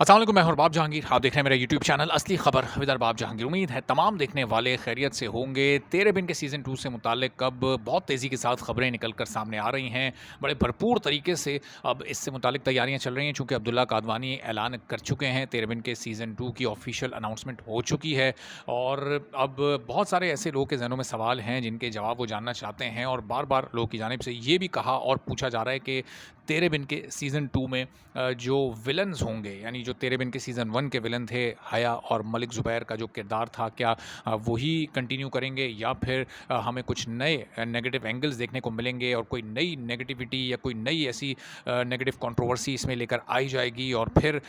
अस्सलाम वालेकुम, मैं हूं अरबाब जहांगीर। आप देख रहे हैं मेरा यूट्यूब चैनल असली खबर विद अरबाब जहांगीर। उम्मीद है तमाम देखने वाले खैरियत से होंगे। तेरे बिन के सीज़न 2 से मुताल्लिक अब बहुत तेज़ी के साथ खबरें निकल कर सामने आ रही हैं। बड़े भरपूर तरीके से अब इससे मुताल्लिक तैयारियां चल रही हैं, चूँकि अब्दुल्ला कादवानी ऐलान कर चुके हैं। तेरे बिन के सीज़न 2 की ऑफिशियल अनाउंसमेंट हो चुकी है और अब बहुत सारे ऐसे लोगों के ज़हनों में सवाल हैं जिनके जवाब वो जानना चाहते हैं और बार-बार लोगों की जानिब से ये भी कहा और पूछा जा रहा है कि तेरे बिन के सीज़न 2 में जो विलन्स होंगे, यानी जो तेरे बिन के सीज़न 1 के विलन थे हया और मलिक ज़ुबैर का जो किरदार था, क्या वही कंटिन्यू करेंगे या फिर हमें कुछ नए नेगेटिव एंगल्स देखने को मिलेंगे और कोई नई नेगेटिविटी या कोई नई ऐसी नेगेटिव कंट्रोवर्सी इसमें लेकर आई जाएगी और फिर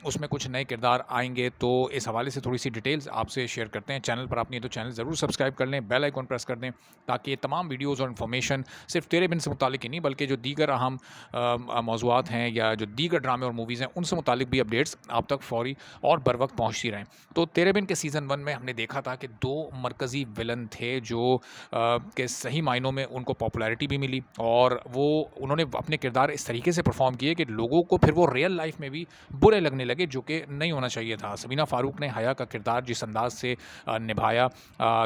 उसमें कुछ नए किरदार आएंगे। तो इस हवाले से थोड़ी सी डिटेल्स आपसे शेयर करते हैं। चैनल पर आप नहीं तो चैनल ज़रूर सब्सक्राइब कर लें, बेल आइकॉन प्रेस कर दें ताकि ये तमाम वीडियोज़ और इन्फॉर्मेशन सिर्फ तेरे बिन से मुतालिक ही नहीं बल्कि जो दीगर अहम मौज़ूआत हैं या जो दीगर ड्रामे और मूवीज़ हैं उनसे मुतालिक भी अपडेट्स आप तक फ़ौरी और बर वक्त पहुँचती रहें। तो तेरे बिन के सीज़न 1 में हमने देखा था कि 2 मरकज़ी विलन थे जो के सही मायनों में उनको पॉपुलैरिटी भी मिली और वो उन्होंने अपने किरदार इस तरीके से परफ़ॉर्म किए कि लोगों को फिर वो रियल लाइफ़ में भी बुरे लगने लगे, जो कि नहीं होना चाहिए था। सबीना फ़ारूक ने हया का किरदार जिस अंदाज़ से निभाया,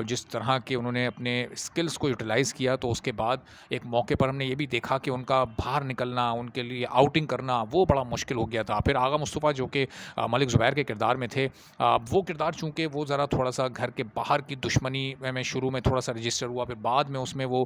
जिस तरह के उन्होंने अपने स्किल्स को यूटिलाइज़ किया, तो उसके बाद एक मौके पर हमने ये भी देखा कि उनका बाहर निकलना, उनके लिए आउटिंग करना वो बड़ा मुश्किल हो गया था। फिर आगा मुस्तफ़ा जो कि मलिक ज़ुबैर के किरदार में थे, वो किरदार चूँकि वो ज़रा थोड़ा-सा घर के बाहर की दुश्मनी में शुरू में थोड़ा-सा रजिस्टर हुआ, फिर बाद में उसमें वो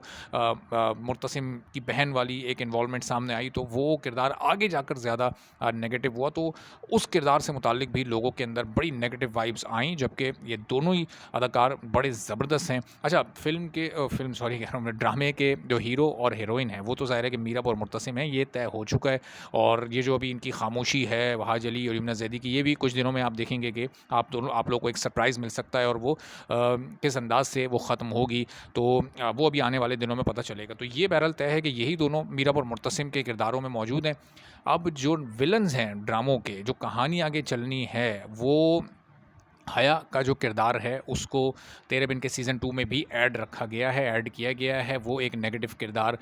मुर्तसिम की बहन वाली एक इन्वॉल्वमेंट सामने आई, तो वो किरदार आगे जाकर ज़्यादा नेगेटिव हुआ। तो उस किरदार से मुताल्लिक भी लोगों के अंदर बड़ी नेगेटिव वाइब्स आईं, जबकि ये दोनों ही अदाकार बड़े ज़बरदस्त हैं। अच्छा, फ़िल्म सॉरी कह रहा हूँ मैं, ड्रामे के जो हीरो और हीरोइन हैं वो तो ज़ाहिर है कि मीरब और मुर्तसिम हैं, ये तय हो चुका है। और ये जो अभी इनकी खामोशी है वहाज अली और यमुना ज़ैदी की, ये भी कुछ दिनों में आप देखेंगे कि आप लोगों को एक सरप्राइज़ मिल सकता है और वो किस अंदाज़ से वो ख़त्म होगी, तो वो अभी आने वाले दिनों में पता चलेगा। तो ये बहरहाल तय है कि यही दोनों मीरब और मुर्तसिम के किरदारों में मौजूद हैं। अब जो विलन्स हैं ड्रामों के, जो कहानी आगे चलनी है, वो हया का जो किरदार है उसको तेरे बिन के सीज़न 2 में भी ऐड किया गया है। वो एक नेगेटिव किरदार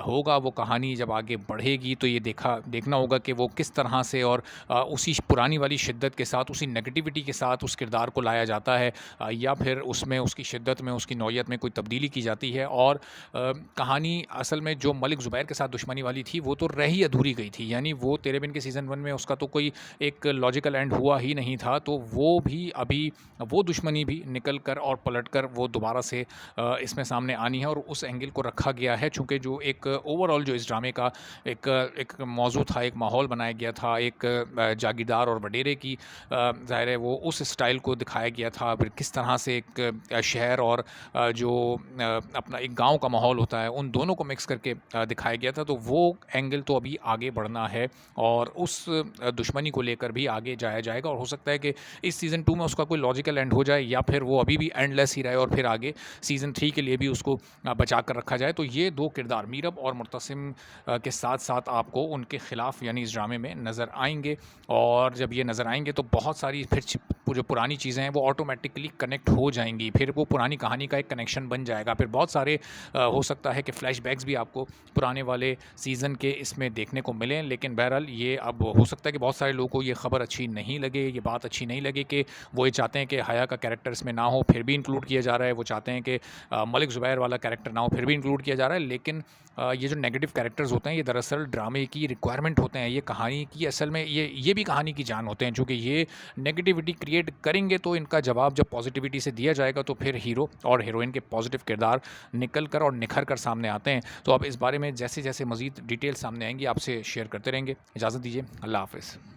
होगा। वो कहानी जब आगे बढ़ेगी तो ये देखना होगा कि वो किस तरह से और उसी पुरानी वाली शिद्दत के साथ, उसी नेगेटिविटी के साथ उस किरदार को लाया जाता है, या फिर उसमें उसकी शिद्दत में, उसकी नौयत में कोई तब्दीली की जाती है। और कहानी असल में जो मलिक ज़ुबैर के साथ दुश्मनी वाली थी वो तो रह ही अधूरी गई थी, यानी वो तेरे बिन के सीज़न 1 में उसका तो कोई एक लॉजिकल एंड हुआ ही नहीं था। तो वो भी अभी वो दुश्मनी भी निकल कर और पलट कर वो दोबारा से इसमें सामने आनी है और उस एंगल को रखा गया है, चूँकि जो एक ओवरऑल जो इस ड्रामे का एक मौजू था, एक माहौल बनाया गया था, एक जागीरदार और वडेरे की, ज़ाहिर है वो उस स्टाइल को दिखाया गया था। फिर किस तरह से एक शहर और जो अपना एक गाँव का माहौल होता है, उन दोनों को मिक्स करके दिखाया गया था। तो वो एंगल तो अभी आगे बढ़ना है और उस दुश्मनी को लेकर भी आगे जाया जाएगा और हो सकता है कि इस सीज़न 2 में उसका कोई लॉजिकल एंड हो जाए या फिर वो अभी भी एंडलेस ही रहे और फिर आगे सीज़न 3 के लिए भी उसको बचा कर रखा जाए। तो ये 2 किरदार मीरब और मुर्तसिम के साथ-साथ आपको उनके ख़िलाफ़ यानी इस ड्रामे में नज़र आएँगे और जब ये नज़र आएँगे तो बहुत सारी फिर जो पुरानी चीज़ें हैं वो ऑटोमेटिकली कनेक्ट हो जाएँगी। फिर वो पुरानी कहानी का एक कनेक्शन बन जाएगा। फिर बहुत सारे हो सकता है कि फ्लैशबैक्स भी आपको पुराने वाले सीज़न के इसमें देखने को मिलें। लेकिन बहरहाल ये अब हो सकता है कि बहुत सारे लोगों को ये खबर अच्छी नहीं लगे, ये बात अच्छी नहीं लगे कि वो ये चाहते हैं कि हया का कैरेक्टर इसमें ना हो, फिर भी इंक्लूड किया जा रहा है। वो चाहते हैं कि मलिक ज़ुबैर वाला कैरेक्टर ना हो, फिर भी इंक्लूड किया जा रहा है। लेकिन ये जो नेगेटिव कैरेक्टर्स होते हैं ये दरअसल ड्रामे की रिक्वायरमेंट होते हैं। ये कहानी की असल में ये भी कहानी की जान होते हैं, चूँकि ये नेगेटिविटी क्रिएट करेंगे तो इनका जवाब जब पॉजिटिविटी से दिया जाएगा तो फिर हीरो और हीरोइन के पॉजिटिव किरदार निकल कर और निखर कर सामने आते हैं। तो अब इस बारे में जैसे-जैसे मज़ीद डिटेल सामने आएँगी आपसे शेयर करते रहेंगे। इजाज़त दीजिए। अल्लाह हाफ़िज़।